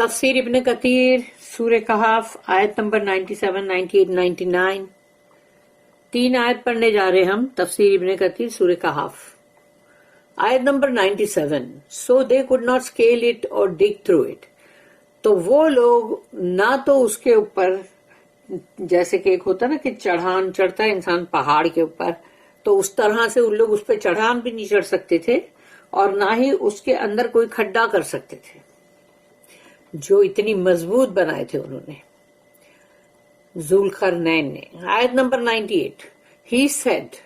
تفسیر ابن کثیر سورہ کہف آیت نمبر 97, 98, 99. 3 آیت پڑھنے جا رہے ہم تفسیر ابن کثیر سورہ کہف آیت number 97. So they could not scale it or dig through it. تو وہ لوگ نہ تو اس کے اوپر، جیسے کہ ایک ہوتا نا کہ چڑھان چڑھتا ہے انسان پہاڑ کے اوپر، تو اس طرح سے ان لوگ اس پہ چڑھان بھی نہیں چڑھ سکتے تھے اور نہ ہی اس کے اندر کوئی کھڈا کر سکتے تھے جو اتنی مضبوط بنائے تھے انہوں نے ذوالقرنین نے. آیت number 98. He said,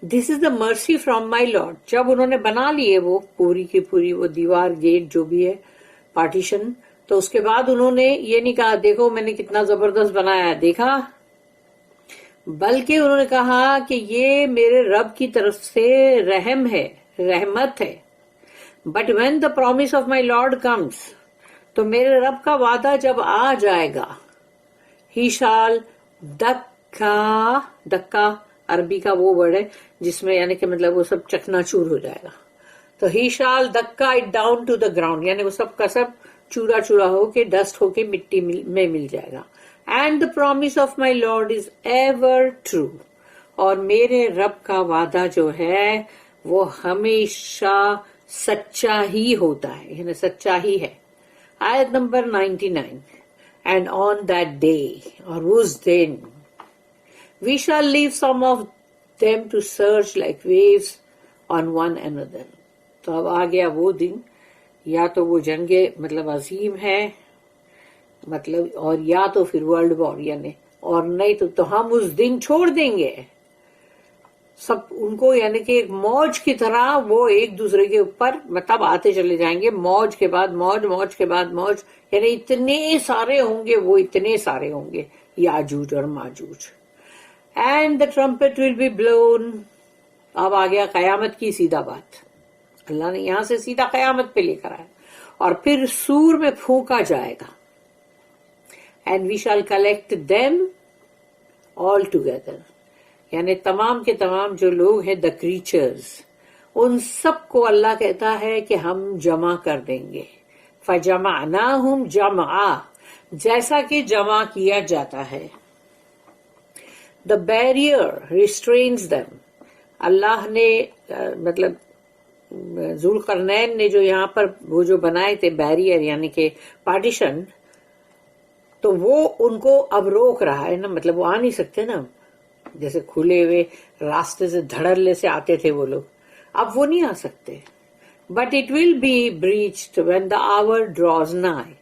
This is the mercy from my Lord. جب انہوں نے بنا لیے وہ پوری کی پوری وہ دیوار گیٹ جو بھی ہے پارٹیشن، تو اس کے بعد انہوں نے یہ نہیں کہا دیکھو میں نے کتنا زبردست بنایا ہے دیکھا، بلکہ انہوں نے کہا کہ یہ میرے رب کی طرف سے رحم ہے، رحمت ہے. But when the promise of my Lord comes، تو میرے رب کا وعدہ جب آ جائے گا، He shall دکا عربی کا وہ ورڈ ہے جس میں یعنی کہ مطلب وہ سب چکنا چور ہو جائے گا، تو He shall دکا it down to the ground، یعنی وہ سب کا سب چورا چورا ہو کے ڈسٹ ہو کے مٹی میں مل جائے گا. And the promise of my Lord is ever true، اور میرے رب کا وعدہ جو ہے وہ ہمیشہ سچا ہی ہوتا ہے، یعنی سچا ہی ہے. آیت number 99. And on that day، اور اس دن we shall leave some of them to surge like waves on one another. تو اب آ گیا وہ دن، یا تو وہ جنگ مطلب عظیم ہے مطلب، اور یا تو پھر ورلڈ وار، یعنی اور نہیں تو ہم اس دن چھوڑ دیں گے سب ان کو، یعنی کہ ایک موج کی طرح وہ ایک دوسرے کے اوپر مطلب آتے چلے جائیں گے، موج کے بعد موج، موج کے بعد موج، یعنی اتنے سارے ہوں گے، وہ اتنے سارے ہوں گے یاجوج اور Majuj. And the trumpet will be blown. اب آ گیا قیامت کی سیدھا بات، اللہ نے یہاں سے سیدھا قیامت پہ لے کر آیا، اور پھر سور میں پھونکا جائے گا. اینڈ وی شال کلیکٹ دیم آل ٹوگیدر، یعنی تمام کے تمام جو لوگ ہیں دا کریچرز، ان سب کو اللہ کہتا ہے کہ ہم جمع کر دیں گے. فجمعناہم جمعا، جیسا کہ جمع کیا جاتا ہے. دا بیریئر ریسٹرینز دیم، اللہ نے مطلب ذوالقرنین نے جو یہاں پر وہ جو بنائے تھے بیریئر یعنی کہ پارٹیشن، تو وہ ان کو اب روک رہا ہے نا، مطلب وہ آ نہیں سکتے نا، جیسے کھلے ہوئے راستے سے دھڑلے سے آتے تھے وہ لوگ، اب وہ نہیں آ سکتے. But it will be breached when the hour draws nigh,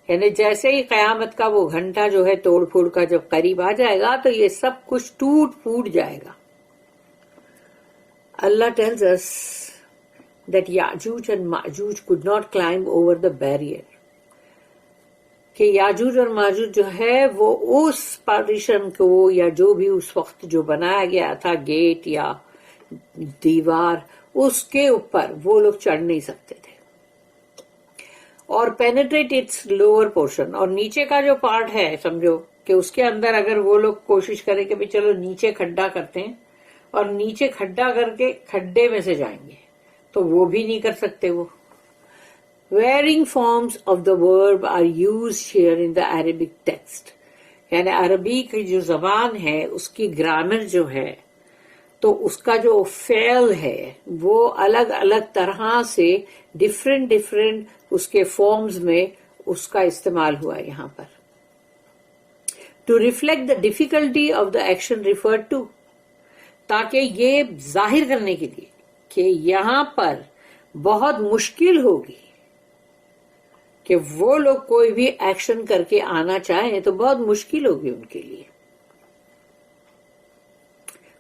یعنی جیسے ہی قیامت کا وہ گھنٹہ جو ہے توڑ پھوڑ کا جب قریب آ جائے گا تو یہ سب کچھ ٹوٹ پھوٹ جائے گا. اللہ tells us that Yajuj and Majuj could not climb over the barrier، کہ یاجوج اور ماجوج جو ہے وہ اس پارٹیشن کو یا جو بھی اس وقت جو بنایا گیا تھا گیٹ یا دیوار، اس کے اوپر وہ لوگ چڑھ نہیں سکتے تھے. اور پینیٹریٹ اٹس لوور پورشن، اور نیچے کا جو پارٹ ہے سمجھو کہ اس کے اندر اگر وہ لوگ کوشش کریں کہ بھی چلو نیچے کھڈا کرتے ہیں اور نیچے کھڈا کر کے کھڈے میں سے جائیں گے، تو وہ بھی نہیں کر سکتے. وہ varying forms of the verb are used here in the Arabic text، یعنی عربی کی جو زبان ہے اس کی گرامر جو ہے تو اس کا جو فعل ہے وہ الگ الگ طرح سے ڈفرینٹ اس کے فارمز میں اس کا استعمال ہوا ہے یہاں پر. to reflect the difficulty of the action referred to، تاکہ یہ ظاہر کرنے کے لیے کہ یہاں پر بہت مشکل ہوگی کہ وہ لوگ کوئی بھی ایکشن کر کے آنا چاہیں تو بہت مشکل ہوگی ان کے لیے.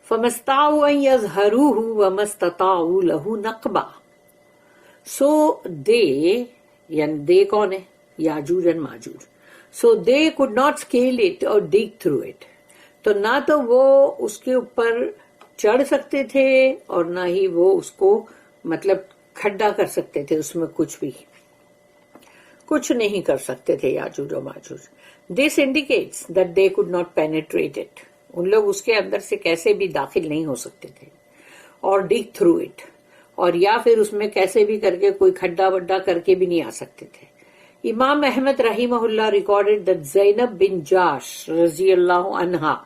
فَمَسْتَطَاعُوا أَن يَظْهَرُوهُ وَمَا اسْتَطَاعُوا لَهُ نَقْبًا. So they، یعنی they کون ہے؟ یاجوج اور ماجوج. So they could not scale it or dig through it، تو نہ تو وہ اس کے اوپر چڑھ سکتے تھے اور نہ ہی وہ اس کو مطلب کھڈا کر سکتے تھے، اس میں کچھ نہیں کر سکتے تھے یاجوج و ماجوج. This indicates that they could not penetrate it، ان لوگ اس کے اندر سے کیسے بھی داخل نہیں ہو سکتے تھے، اور dig through it، اور یا پھر اس میں کیسے بھی کر کے کوئی کھڈا وڈا کر کے بھی نہیں آ سکتے تھے، Imam Ahmad rahimahullah recorded that Zainab bin Jash raziyallahu anha,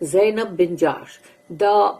Zainab bin Jash, the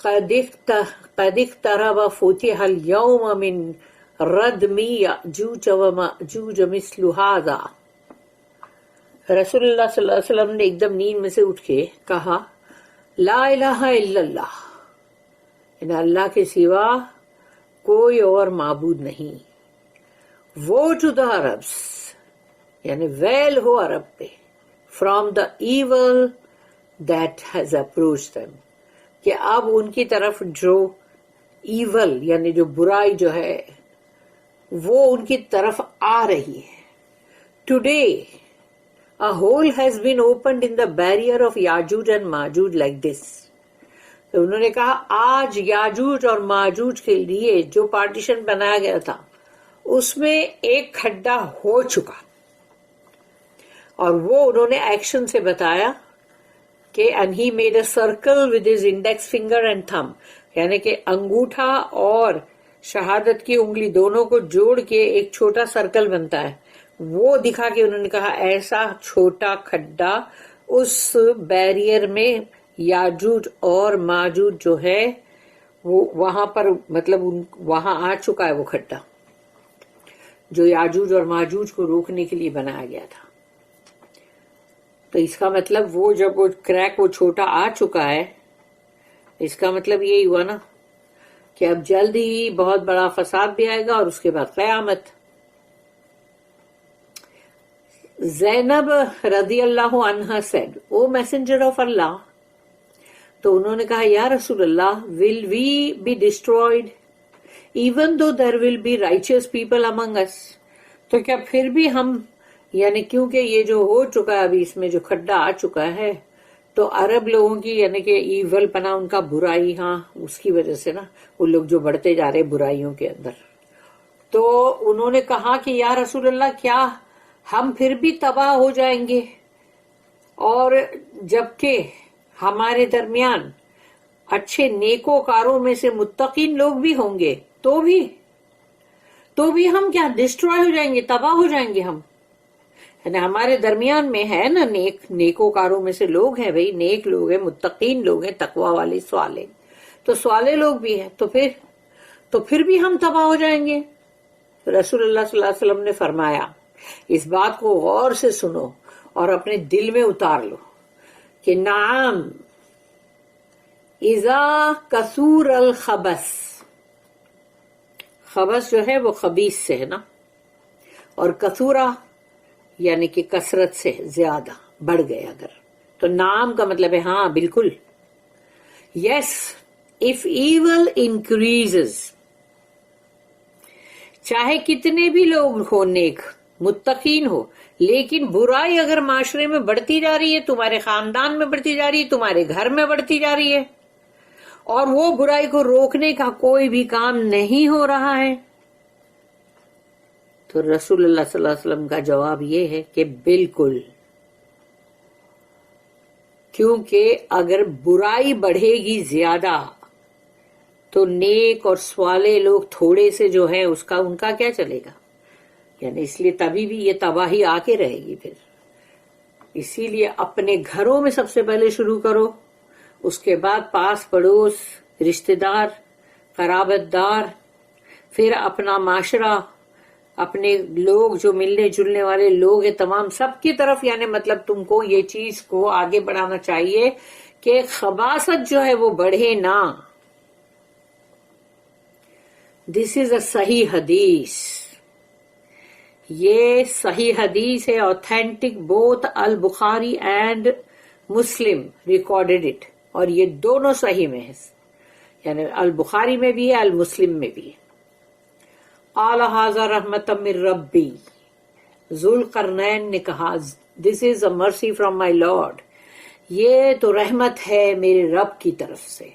قد اقترب فتح اليوم من ردم یأجوج ومأجوج مثل هذا. رسول اللہ صلی اللہ علیہ وسلم نے ایک دم نیند میں سے اٹھ کے کہا لا الہ الا اللہ، یعنی اللہ کے سوا کوئی اور معبود نہیں. وہ ٹو دا عربس، یعنی ویل ہو عرب پہ، from the evil that has approach them, کہ اب ان کی طرف جو ایول یعنی جو برائی جو ہے وہ ان کی طرف آ رہی ہے. Today a hole has been opened in the barrier of Yajuj and Majuj like this. تو انہوں نے کہا آج یاجوج اور ماجوج کے لیے جو پارٹیشن بنایا گیا تھا اس میں ایک کھڈا ہو چکا، اور وہ انہوں نے ایکشن سے بتایا کہ and he made a circle with his index finger and thumb، یعنی کہ انگوٹھا اور شہادت کی انگلی دونوں کو جوڑ کے ایک چھوٹا سرکل بنتا ہے، وہ دکھا کے انہوں نے کہا ایسا چھوٹا کھڈا اس بیریئر میں یاجوج اور ماجوج جو ہے وہ وہاں پر مطلب وہاں آ چکا ہے، وہ کھڈا جو یاجوج اور ماجوج کو روکنے کے لیے بنایا گیا تھا. تو اس کا مطلب وہ جب وہ کریک وہ چھوٹا آ چکا ہے، اس کا مطلب یہی ہوا نا کہ اب جلد ہی بہت بڑا فساد بھی آئے گا اور اس کے بعد قیامت. زینب رضی اللہ عنہا said, او میسنجر آف اللہ، تو انہوں نے کہا یا رسول اللہ will we be destroyed even though there will be righteous people among us. تو کیا پھر بھی ہم یعنی کیونکہ یہ جو ہو چکا ہے ابھی اس میں جو کھڈا آ چکا ہے تو عرب لوگوں کی یعنی کہ ایول پنا ان کا برائی، ہاں اس کی وجہ سے نا وہ لوگ جو بڑھتے جا رہے برائیوں کے اندر. تو انہوں نے کہا کہ یا رسول اللہ کیا ہم پھر بھی تباہ ہو جائیں گے، اور جبکہ ہمارے درمیان اچھے نیکوکاروں میں سے متقین لوگ بھی ہوں گے تو بھی ہم کیا ڈسٹروائے ہو جائیں گے، تباہ ہو جائیں گے ہم. یعنی ہمارے درمیان میں ہے نا نیکوکاروں میں سے لوگ ہیں، بھائی نیک لوگ ہیں، متقین لوگ ہیں، تقوی والے صالح، تو صالح لوگ بھی ہیں، تو پھر بھی ہم تباہ ہو جائیں گے. رسول اللہ صلی اللہ علیہ وسلم نے فرمایا اس بات کو غور سے سنو اور اپنے دل میں اتار لو کہ نعم اذا کثور الخبث، خبث جو ہے وہ خبیث سے ہے نا، اور کثورہ یعنی کہ کثرت سے زیادہ بڑھ گئے اگر، تو نام کا مطلب ہے ہاں بالکل. یس اف ایول انکریزز، چاہے کتنے بھی لوگ ہو نیک متقین ہو، لیکن برائی اگر معاشرے میں بڑھتی جا رہی ہے، تمہارے خاندان میں بڑھتی جا رہی ہے، تمہارے گھر میں بڑھتی جا رہی ہے، اور وہ برائی کو روکنے کا کوئی بھی کام نہیں ہو رہا ہے، تو رسول اللہ صلی اللہ علیہ وسلم کا جواب یہ ہے کہ بالکل، کیونکہ اگر برائی بڑھے گی زیادہ تو نیک اور صالح لوگ تھوڑے سے جو ہے ان کا کیا چلے گا، یعنی اس لیے تبھی بھی یہ تباہی آ کے رہے گی. پھر اسی لیے اپنے گھروں میں سب سے پہلے شروع کرو، اس کے بعد پاس پڑوس، رشتہ دار، قرابت دار، پھر اپنا معاشرہ، اپنے لوگ جو ملنے جلنے والے لوگ ہیں تمام سب کی طرف، یعنی مطلب تم کو یہ چیز کو آگے بڑھانا چاہیے کہ خباثت جو ہے وہ بڑھے نہ. دس از اے صحیح حدیث، یہ صحیح حدیث ہے، authentic, both al-Bukhari and Muslim recorded it, اور یہ دونوں صحیح میں ہے، یعنی البخاری میں بھی ہے، المسلم میں بھی ہے. قال ھذا رحمۃ من ربی، ذوالقرنین نے کہا دس از اے مرسی فرام مائی لارڈ، یہ تو رحمت ہے میرے رب کی طرف سے.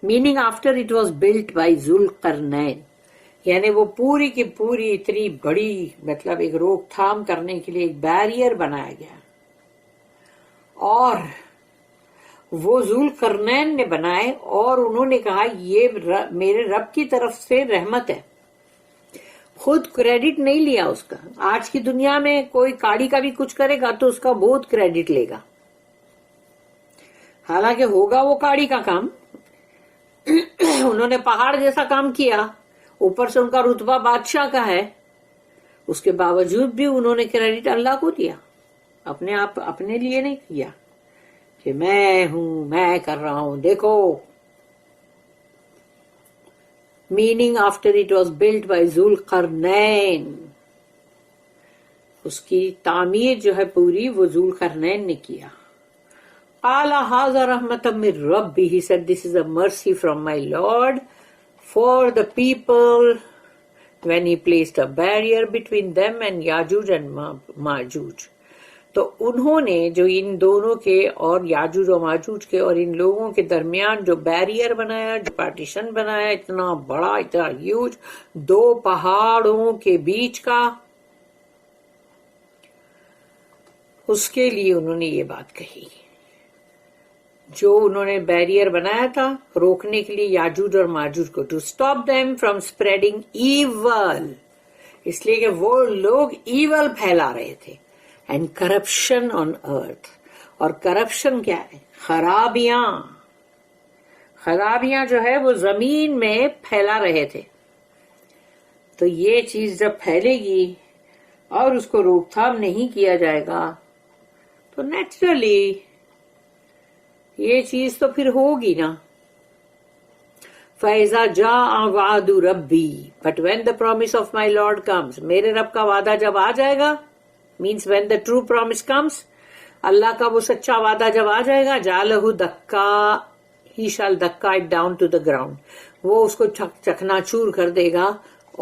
Meaning after it was built by Zulqarnain, یعنی وہ پوری کی پوری اتنی بڑی مطلب ایک روک تھام کرنے کے لیے ایک بیریئر بنایا گیا، اور وہ ذوالقرنین نے بنائے، اور انہوں نے کہا یہ میرے رب کی طرف سے رحمت ہے. خود کریڈٹ نہیں لیا اس کا. آج کی دنیا میں کوئی کاڑی کا بھی کچھ کرے گا تو اس کا بہت کریڈٹ لے گا، حالانکہ ہوگا وہ کاڑی کا کام. انہوں نے پہاڑ جیسا کام کیا، اوپر سے ان کا رتبہ بادشاہ کا ہے، اس کے باوجود بھی انہوں نے کریڈٹ اللہ کو دیا، اپنے آپ اپنے لیے نہیں کیا کہ میں ہوں، میں کر رہا ہوں، دیکھو. Meaning after it was built by Zulqarnain, اس کی تعمیر جو ہے پوری وہ ذوالقرنین نے کیا. قال ھذا رحمۃ من ربی، he said this is a mercy from my Lord for the people when he placed a barrier between them and Yajuj and Majuj. تو انہوں نے جو ان دونوں کے اور یاجوج و ماجوج کے اور ان لوگوں کے درمیان جو بیریئر بنایا، جو پارٹیشن بنایا، اتنا بڑا، اتنا ہیوج، دو پہاڑوں کے بیچ کا، اس کے لیے انہوں نے یہ بات کہی. جو انہوں نے بیریئر بنایا تھا روکنے کے لیے یاجوج اور ماجوج کو، to stop them from spreading evil, اس لیے کہ وہ لوگ ایول پھیلا رہے تھے، اینڈ کرپشن آن ارتھ. اور کرپشن کیا ہے؟ خرابیاں. خرابیاں جو ہے وہ زمین میں پھیلا رہے تھے. تو یہ چیز جب پھیلے گی اور اس کو روک تھام نہیں کیا جائے گا تو نیچرلی یہ چیز تو پھر ہوگی نا. فَإِذَا جَاءَ وَعْدُ رَبِّي but when the promise of my Lord comes، میرے رب کا وعدہ جب آ جائے گا، means when the true promise comes، اللہ کا وہ سچا وعدہ جب آ جائے گا، جَعَلَهُ دَكَّا he shall دَكَّا it down to the ground، وہ اس کو چکنا چور کر دے گا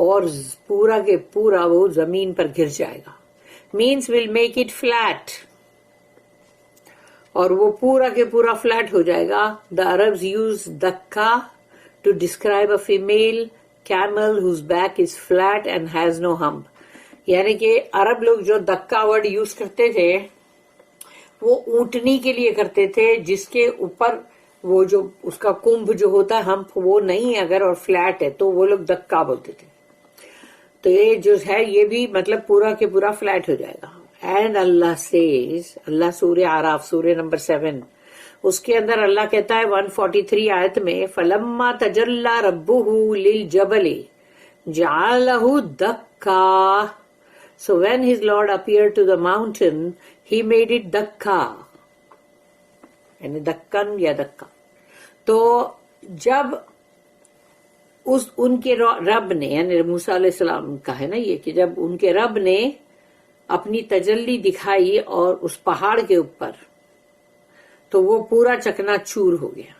اور پورا کے پورا وہ زمین پر گر جائے گا. means will make it flat، اور وہ پورا کے پورا فلیٹ ہو جائے گا. The Arabs use دکا to describe a female camel whose back is flat and has no hump. یعنی کہ عرب لوگ جو دکا ورڈ یوز کرتے تھے وہ اونٹنی کے لیے کرتے تھے جس کے اوپر وہ جو اس کا کمبھ جو ہوتا ہے ہمپ وہ نہیں اگر اور فلیٹ ہے تو وہ لوگ دکا بولتے تھے. تو یہ جو ہے یہ بھی مطلب پورا کے پورا فلیٹ ہو جائے گا. اینڈ اللہ says، اللہ سورہ اعراف سورہ نمبر 7 اس کے اندر اللہ کہتا ہے 143 آیت میں، فَلَمَّا تَجَلَّى رَبُّهُ لِلْجَبَلِ جَعَلَهُ دَكَّا. So when his Lord appeared to the mountain, he made it دکا، یعنی دکن یا دکا. تو جب ان کے رب نے، یعنی موسیٰ علیہ السلام کا ہے نا یہ، کہ جب ان کے رب نے اپنی تجلی دکھائی اور اس پہاڑ کے اوپر تو وہ پورا چکنا چور ہو گیا.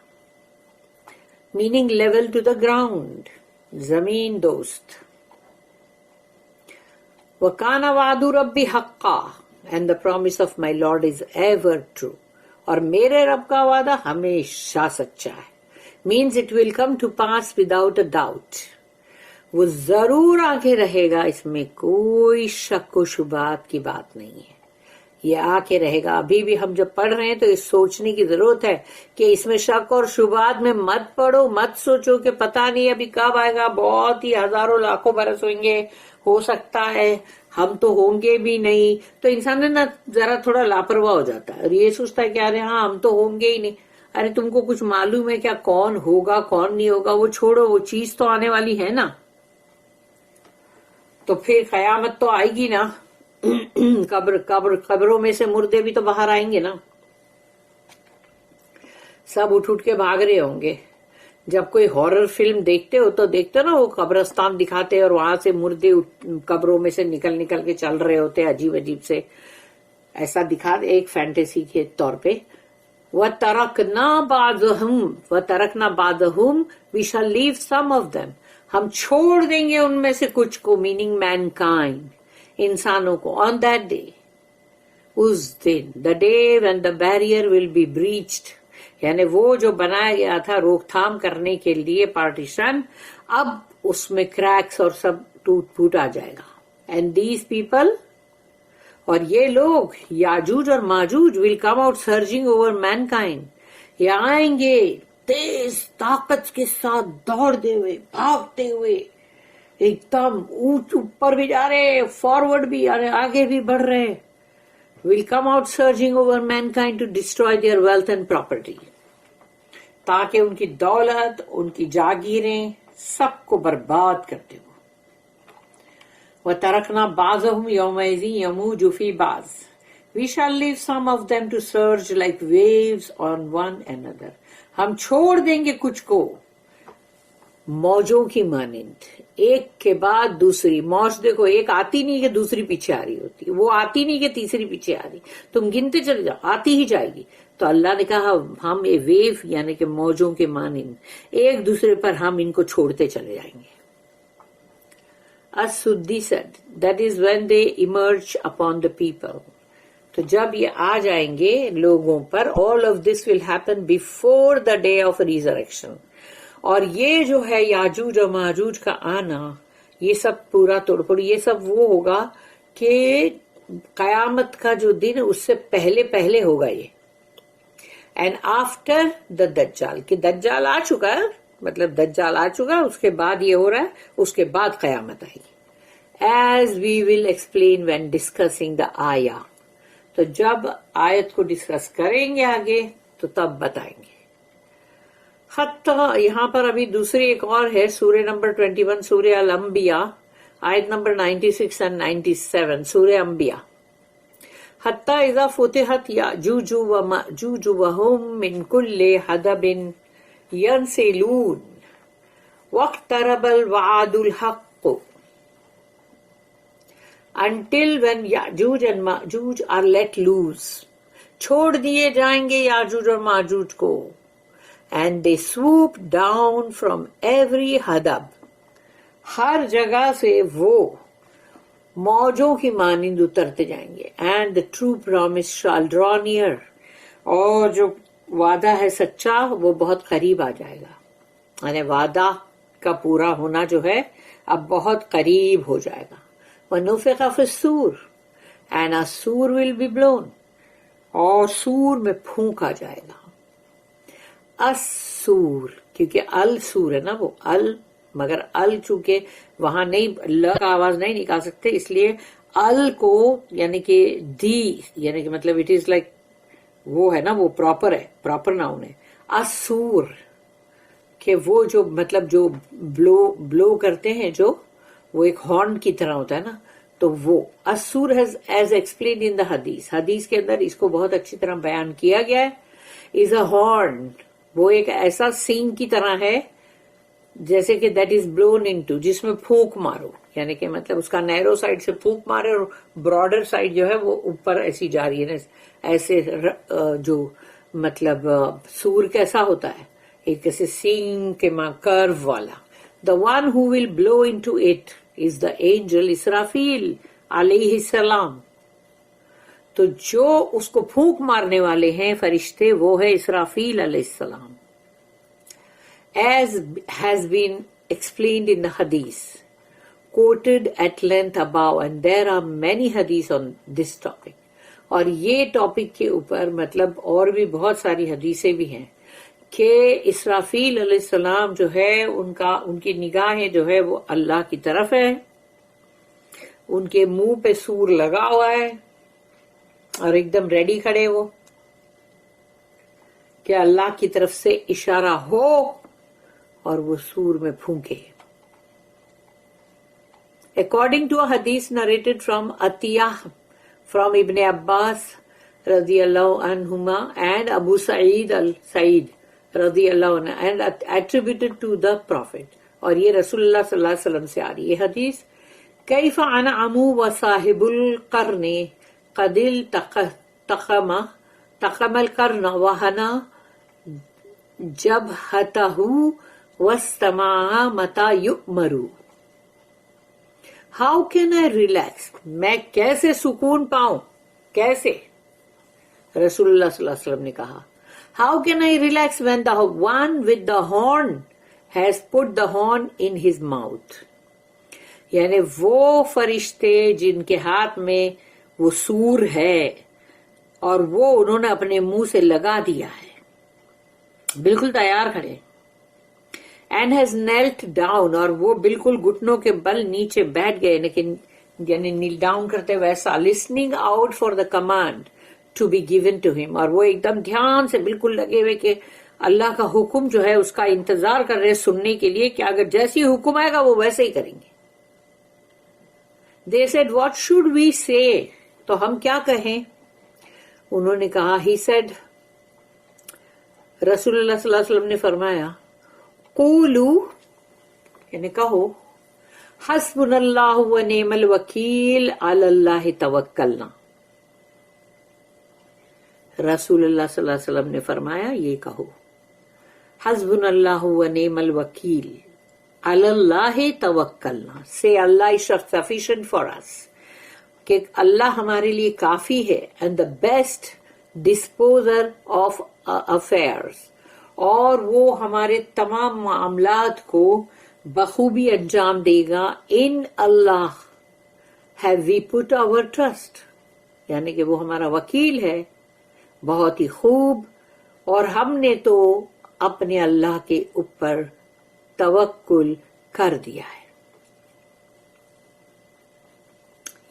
Meaning level to the ground, زمین دوست. وَكَانَ وَعْدُ رَبِّ حَقًّا and the promise of my Lord is ever true. اور میرے رب کا وعدہ ہمیشہ سچا ہے. means it will come to pass without a doubt. وہ ضرور آگے رہے گا، اس میں کوئی شک و شبہات کی بات نہیں ہے. یہ آ کے رہے گا. ابھی بھی ہم جب پڑھ رہے ہیں تو اس سوچنے کی ضرورت ہے کہ اس میں شک اور شبہات میں مت پڑھو، مت سوچو کہ پتہ نہیں ابھی کب آئے گا، بہت ہی ہزاروں لاکھوں برس ہوئیں گے، ہو سکتا ہے ہم تو ہوں گے بھی نہیں. تو انسان نا ذرا تھوڑا لاپرواہ ہو جاتا ہے اور یہ سوچتا ہے کہ ارے ہاں ہم تو ہوں گے ہی نہیں. ارے تم کو کچھ معلوم ہے کیا کون ہوگا کون نہیں ہوگا؟ وہ چھوڑو، وہ چیز تو آنے والی ہے نا. تو پھر قیامت تو آئے گی نا. قبروں میں سے مردے بھی تو باہر آئیں گے نا. سب اٹھ کے بھاگ رہے ہوں گے. جب کوئی ہارر فلم دیکھتے ہو تو دیکھتے نا وہ قبرستان دکھاتے اور وہاں سے مردے قبروں میں سے نکل کے چل رہے ہوتے عجیب عجیب سے. ایسا دکھا دے ایک فینٹیسی کے طور پہ. وَتَرَكْنَا بَعْضَهُمْ وَتَرَكْنَا بَعْضَهُمْ we shall leave some of them. ہم چھوڑ دیں گے ان میں سے کچھ کو, میننگ مین کائنڈ, انسانوں کو, آن دیٹ ڈے, اس دن, the day when the barrier will be breached, یعنی وہ جو بنایا گیا تھا روک تھام کرنے کے لیے پارٹیشن, اب اس میں کریکس اور سب ٹوٹ پھوٹ آ جائے گا. اینڈ دیز پیپل, اور یہ لوگ, یاجوج اور ماجوج, ول come out surging over main kind, یہ آئیں گے تیز طاقت کے ساتھ, دوڑتے ہوئے, بھاگتے ہوئے, ایک دم اونچ اوپر بھی جا رہے, فارورڈ بھی آ رہے, آگے بھی بڑھ رہے. Will come out surging over mankind to destroy their wealth and property, تاکہ ان کی دولت, ان کی جاگیریں سب کو برباد کرتے ہو. وَتَرَكْنَا بَعْضَهُمْ يَوْمَئِذٍ يَمُوجُ فِي بَعْضٍ, we shall leave some of them to surge like waves on one another. ہم چھوڑ دیں گے کچھ کو موجوں کی مانند, ایک کے بعد دوسری. موج دیکھو, ایک آتی نہیں کہ دوسری پیچھے آ رہی ہوتی, وہ آتی نہیں کہ تیسری پیچھے آ رہی, تم گنتے چلے جاؤ, آتی ہی جائے گی. تو اللہ نے کہا ہم اے ویو یعنی کہ موجوں کے مانند ایک دوسرے پر ہم ان کو چھوڑتے چلے جائیں گے. As-Suddi said, that is when they emerge upon the people. تو جب یہ آ جائیں گے لوگوں پر, all of this will happen before the day of resurrection. اور یہ جو ہے یاجوج اور ماجوج کا آنا, یہ سب پورا توڑ پھوڑ, یہ سب وہ ہوگا کہ قیامت کا جو دن اس سے پہلے پہلے ہوگا یہ. اینڈ آفٹر دا دجال, کہ دجال آ چکا ہے, مطلب دجال آ چکا, اس کے بعد یہ ہو رہا ہے, اس کے بعد قیامت آئے گی. As we will explain when discussing the آیا, تو جب آیت کو ڈسکس کریں گے آگے تو تب بتائیں گے. حتی یہاں پر ابھی دوسری ایک اور ہے, سورہ نمبر 21, سورہ الانبیاء, آیت نمبر 96 and 97, سورہ انبیاء. حتی اذا فتحت یاجوج وماجوج وهم من کل حدب ینسلون واقترب الوعد الحق, until when Yajuj and Majuj are let loose, چھوڑ دیے جائیں گے یاجوج اور ماجوج کو. and they swoop down from every hadab, ہر جگہ سے وہ موجوں کی مانند اترتے جائیں گے. and the true promise shall draw near, اور جو وعدہ ہے سچا وہ بہت قریب آ جائے گا, یعنی وعدہ کا پورا ہونا جو ہے اب بہت قریب ہو جائے گا. وَنُفِخَ فِي الصُّورِ, and a sur will be blown, اور سور میں پھونک آ جائے گا. السور, کیونکہ السور ہے نا وہ ال, مگر ال چونکہ وہاں نہیں, ل کا آواز نہیں نکال سکتے, اس لیے ال کو یعنی کہ دی, یعنی کہ مطلب اٹ از لائک وہ ہے نا, وہ پراپر ہے, پراپر ناؤن ہے. السور کہ وہ جو مطلب جو بلو کرتے ہیں, جو وہ ایک ہارن کی طرح ہوتا ہے نا, تو وہ السور ایز ایکسپلینڈ ان دا حدیث, حدیث کے اندر اس کو بہت اچھی طرح بیان کیا گیا ہے. از اے ہارن, وہ ایک ایسا سینگ کی طرح ہے جیسے کہ دیٹ از بلون انٹو, جس میں پھونک مارو, یعنی کہ مطلب اس کا نیرو سائڈ سے پھونک مارے اور براڈر سائڈ جو ہے وہ اوپر ایسی جا رہی ہے, ایسے جو مطلب سور کیسا ہوتا ہے, ایک ایسے سینگ کے کرو والا. The one who will blow into it is the angel Israfil علیہ السلام. تو جو اس کو پھونک مارنے والے ہیں فرشتے وہ ہے اسرافیل علیہ السلام. As has been explained in the hadith quoted at length above, and there are many hadiths on this topic. اور یہ ٹاپک کے اوپر مطلب اور بھی بہت ساری حدیثیں بھی ہیں کہ اسرافیل علیہ السلام جو ہے ان کی نگاہیں جو ہے وہ اللہ کی طرف ہے, ان کے منہ پہ سور لگا ہوا ہے اور ایک دم ریڈی کھڑے وہ کہ اللہ کی طرف سے اشارہ ہو اور وہ سور میں پھونکے. According to a hadith narrated from Atiyah from Ibn Abbas radiyallahu anhuma and Abu Sa'id al-Sa'id radiyallahu anhu, and attributed to the Prophet, اور یہ رسول اللہ صلی اللہ علیہ وسلم سے آ رہی ہے حدیث. کیف انعموا وصاحب القرن قد تقم القرن وہنا جبہتہ وَالسَّمَاءَ مَتَى يُؤْمَرُ. How can I relax? میں کیسے سکون پاؤں؟ کیسے؟ رسول اللہ صلی اللہ علیہ وسلم نے کہا How can I relax when the one with the horn has put the horn in his mouth? یعنی وہ فرشتے جن کے ہاتھ میں وہ سور ہے اور وہ انہوں نے اپنے منہ سے لگا دیا ہے، بالکل تیار کھڑے. And has knelt down اور وہ بالکل گھٹنوں کے بل نیچے بیٹھ گئے، لیکن یعنی نیل ڈاؤن کرتے ویسا. listening out for the command to be given to him. اور وہ ایک دم دھیان سے بالکل لگے ہوئے کہ اللہ کا حکم جو ہے اس کا انتظار کر رہے سننے کے لیے کہ اگر جیسی حکم آئے گا وہ ویسے ہی کریں گے. They said what should we say؟ تو ہم کیا کہیں؟ انہوں نے کہا he said رسول اللہ صلی اللہ علیہ وسلم نے فرمایا قولوا یعنی کہو حسبنا اللہ ونعم الوکیل علی اللہ توکلنا. رسول اللہ صلی اللہ علیہ وسلم نے فرمایا یہ کہو حسبنا اللہ ونعم الوکیل علی اللہ توکلنا. Say Allah is sufficient for us. کہ اللہ ہمارے لیے کافی ہے and the best disposer of affairs. اور وہ ہمارے تمام معاملات کو بخوبی انجام دے گا. ان اللہ have we put our trust. یعنی کہ وہ ہمارا وکیل ہے بہت ہی خوب، اور ہم نے تو اپنے اللہ کے اوپر توکل کر دیا ہے.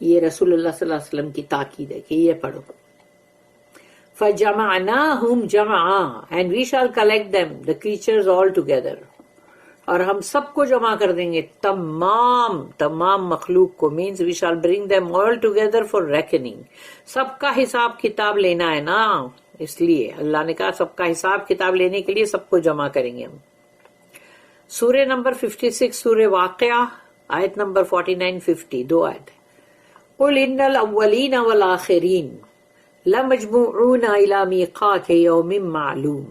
یہ رسول اللہ صلی اللہ علیہ وسلم کی تاکید ہے کہ یہ پڑھو. فَجَمَعْنَاهُمْ جَمَعًا and we shall collect them, the creatures all together. اور ہم سب کو جمع کر دیں گے، تمام مخلوق کو. means we shall bring them all together for reckoning. سب کا حساب کتاب لینا ہے نا، اس لیے اللہ نے کہا سب کا حساب کتاب لینے کے لیے سب کو جمع کریں گے ہم. سورہ نمبر 56 سورہ واقعہ آیت نمبر 49-50 دو آیت. قُلْ إِنَّ الْأَوَّلِينَ وَالْآخِرِينَ لَمَجْمُوعُونَ إِلَى مِيقَاتِ يَوْمٍ مَّعْلُومٍ.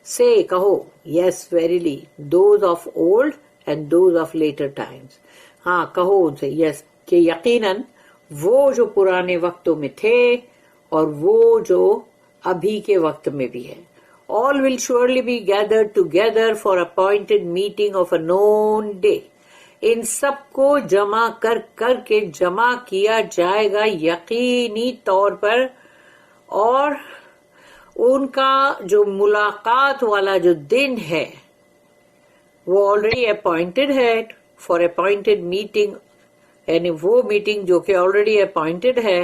Say کہو yes verily those of old and those of later times. ہاں کہو ان سے yes کہ یقیناً وہ جو پرانے وقتوں میں تھے اور وہ جو ابھی کے وقت میں بھی ہے. All will surely be gathered together for appointed meeting of a known day. ان سب کو جمع کر کے جمع کیا جائے گا یقینی طور پر، اور ان کا جو ملاقات والا جو دن ہے وہ آلریڈی اپوائنٹڈ ہے فار اپوائنٹڈ میٹنگ، یعنی وہ میٹنگ جو کہ آلریڈی اپوائنٹڈ ہے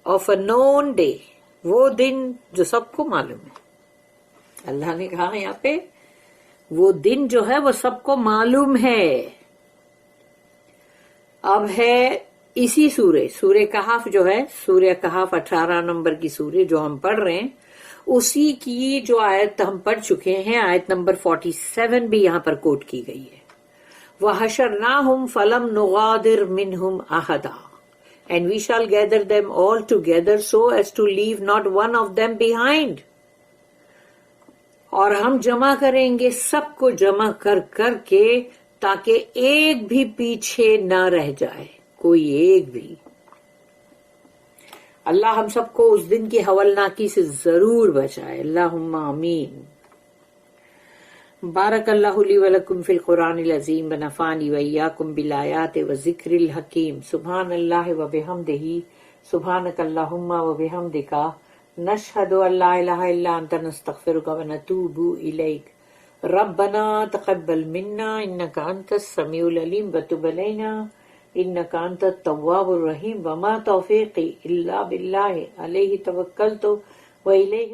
آف اے نون ڈے، وہ دن جو سب کو معلوم ہے. اللہ نے کہا یہاں پہ وہ دن جو ہے وہ سب کو معلوم ہے. اب ہے اسی سورہ کہف جو ہے، سورہ کہف 18 نمبر کی سورہ جو ہم پڑھ رہے ہیں، اسی کی جو آیت ہم پڑھ چکے ہیں، آیت نمبر 47 بھی یہاں پر کوٹ کی گئی ہے. وَحَشَرْنَاهُمْ فَلَمْ نُغَادِرْ مِنْهُمْ أَحَدًا and we shall gather them all together so as to leave not one of them behind. اور ہم جمع کریں گے سب کو جمع کر کے تاکہ ایک بھی پیچھے نہ رہ جائے، کوئی ایک بھی. اللہ ہم سب کو اس دن کی ہولناکی سے ضرور بچائے. اللہم آمین. بارک اللہ لی ولکم فی القرآن العظیم ونفعنی وإیاکم بالآیات والذکر الحکیم. سبحان اللہ وبحمدہ، سبحانک اللہم وبحمدک، نشہد ان لا الہ الا انت نستغفرک ونتوب الیک. ربنا تقبل منا انک انت السمیع العلیم وتب علینا انک انت التواب الرحیم. وما توفیقی الا باللہ علیہ توکلت والیہ